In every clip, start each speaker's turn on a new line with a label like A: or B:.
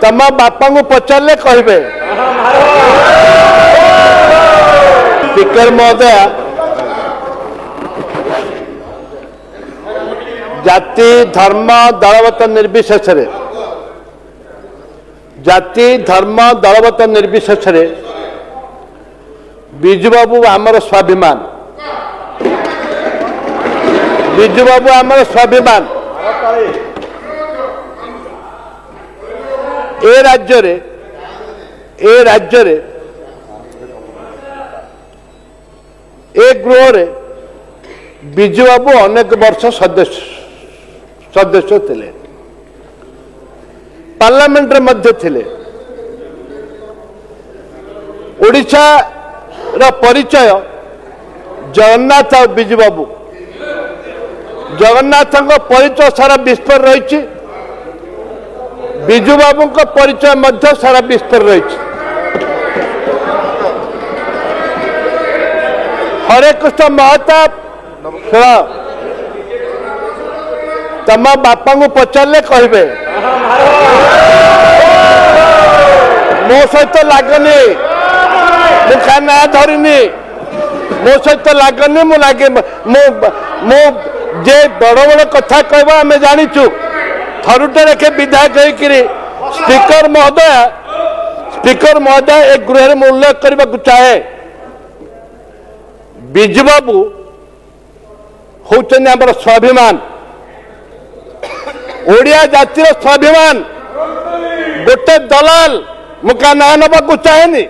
A: तम बापा को पचारे कहे स्पीकर महोदय जाति धर्म दलगत निर्विशेष जाति धर्म दलगत निर्विशेष बिजू बाबू आमर स्वाभिमान बिजू बाबू आमर स्वाभिमान ए राज्य गृह रे बिजू बाबू अनेक वर्ष सदस्य थे पार्लियामेंट मध्य थे ओडिशा रा परिचय जगन्नाथ और बिजू बाबू जगन्नाथ परिचय सारा विश्व रही बिजू बाबू का परिचय मध्य सारा विश्व रही हरे कृष्ण महताब तम बापा को पचारे कहे मो सहित लगनी मुझे ना धरनी मो सहित लगनी मु लगे मु जे बड़ बड़ कथा कहवा आम जाचु थरुटे रखे विधायक स्पीकर महोदय एक गृह में उल्लेख करने को चाहे बिजू बाबू होचन आम स्वाभिमान ओडिया जातिर स्वाभिमान गोटे दलाल मुझे ना नवा चाहेनी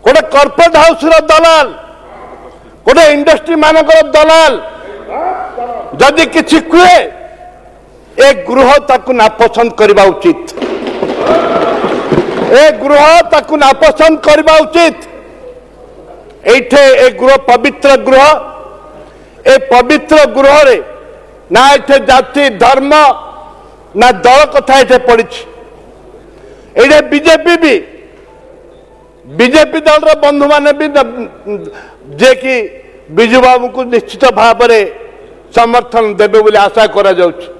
A: गोटे कॉर्पोरेट हाउस दलाल गोटे इंडस्ट्री मानकर दलाल जदि किसी कहे ए गृह ताकू नापसंद करवा उचित ए गृह ताकू नापसंद करवा उचित एठे ए गृह पवित्र गृह ए पवित्र गृह रे ना एठे जाति धर्म ना दल कथा एठे पड़ी ये बीजेपी दल बंधु मान भी जे कि बिजू बाबू को निश्चित भाव में समर्थन देवे बोली आशा करा जाउछि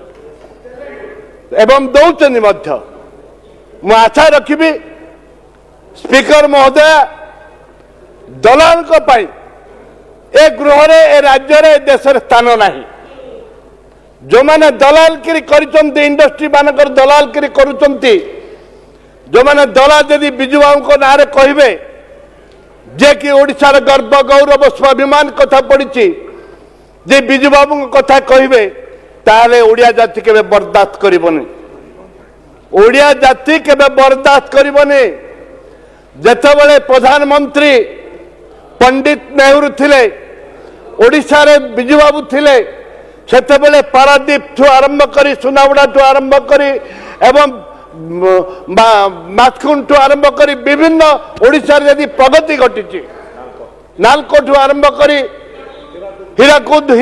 A: एवं दौचनी मध्य मु आशा रखी स्पीकर महोदय दलाल को पाई ए गृह रे ए राज्य रे देश रे स्थान नाही जो माने दलाल किरी करिसंती इंडस्ट्री मानकर दलाल किरी करूचंती जो माने दलाल यदि बिजू बाबू को ना रे कहिबे जे कि ओडिशार गर्व गौरव स्वाभिमान कथा पड़ी जे बिजू बाबू को कथा कहिबे ताले ओडिया जाति केबे बर्दाश्त करिबनी ओडिया जाति केबे बर्दाश्त करिबनी जेतेबेले प्रधानमंत्री पंडित नेहरू थिले ओडिशा रे बिजू बाबू थिले सेतेबेले पारादीप ठू आरंभ करी सुनावड़ा ठू आरंभ करी एवं माथकुंड ठू आरंभ करी विभिन्न ओडिशा रे यदि प्रगति घटी नालको ठू आरंभ करी हीराकुद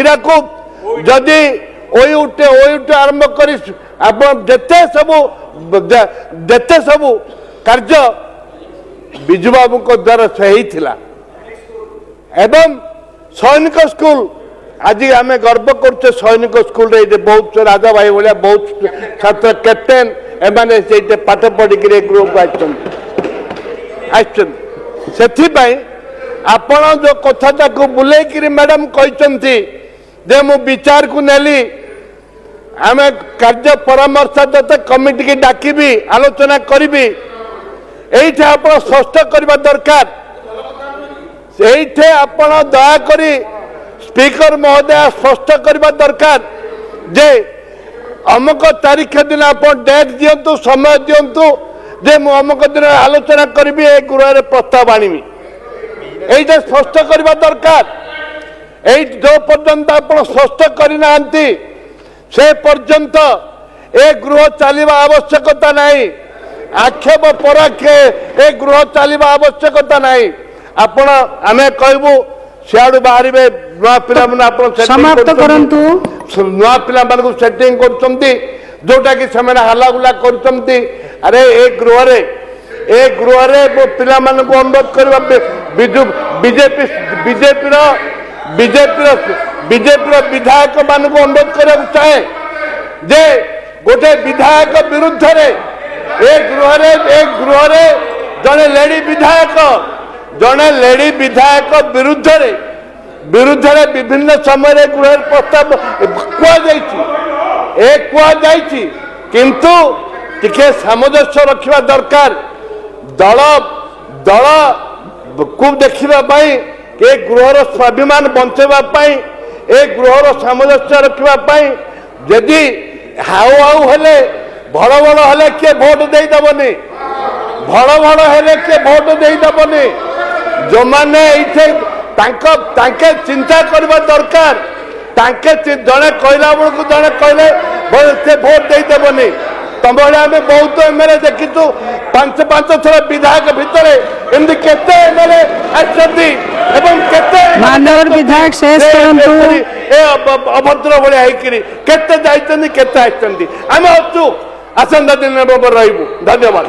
A: जदि ओयुटे आरंभ करी जेते सबू कार्य बिजू बाबू को द्वारा सही थिला एवं सैनिक स्कूल आज आम गर्व कर सैनिक स्कूल रे बहुत राजा भाई भाया बहुत छात्र कैप्टेन एमाने से पाठ पढ़ी गृह को आपण जो कथा को बुलेकरी मैडम कहते जे मु विचार को नेली आम कार्य परामर्शदाता कमिटी की डाकिबी आलोचना करी एठे आप स्पष्ट करवा दरकार एठे आपण दयाकोरी स्पीकर महोदय स्पष्ट करवा दरकार जे अमुक तारीख दिन आप डेट दिंतु समय दिंतु जे मु अमुक दिन आलोचना करी ए गृह प्रस्ताव आनबी ये स्पष्ट करवा दरकार जो पर्यंत आप स्पष्ट करना से पर्यंत ए गृह चलवा आवश्यकता नहीं आक्षेप पराक्षे ए गृह चलवा आवश्यकता नहीं आपण आम कहबू सियाड़ू बाहर नुआ पिला नुआ पिला सेटिंग कर जोटा कि हल्लागुला कर अरे ए गृह रे पिला को अनुरोध करवा बीजेपी विधायक मान को अनुरोध करने चाहे जे गोटे विधायक विरुद्ध रे ए गृह जड़े लेडी विधायक विरुद्ध विभिन्न समय गृह प्रस्ताव कहुई किंतु टिके सामंजस्य रखा दरकार दल दल को देखापी ए गृहर स्वाभिमान बचाई ए गृहर सामंजस्य रखापी जदि हाउ हाउ हेले भड़ भड़ हेले किए भोट देदेवनी भड़ भड़ हेले किए भोट देदेवनी जो मैंने तांके चिंता करबा दरकार तांके जड़े कहला बेलू जड़े कहले से भोट देदेवनी तुम भाई आम बहुत एमएलए देखीचु 5 थर विधायक भितर एमती केते एमएलए
B: माननीय विधायक शेष
A: अभद्र भाया केते जाइछन्ती केते आइछन्ती आम अच्छु आसंता दिन रही धन्यवाद।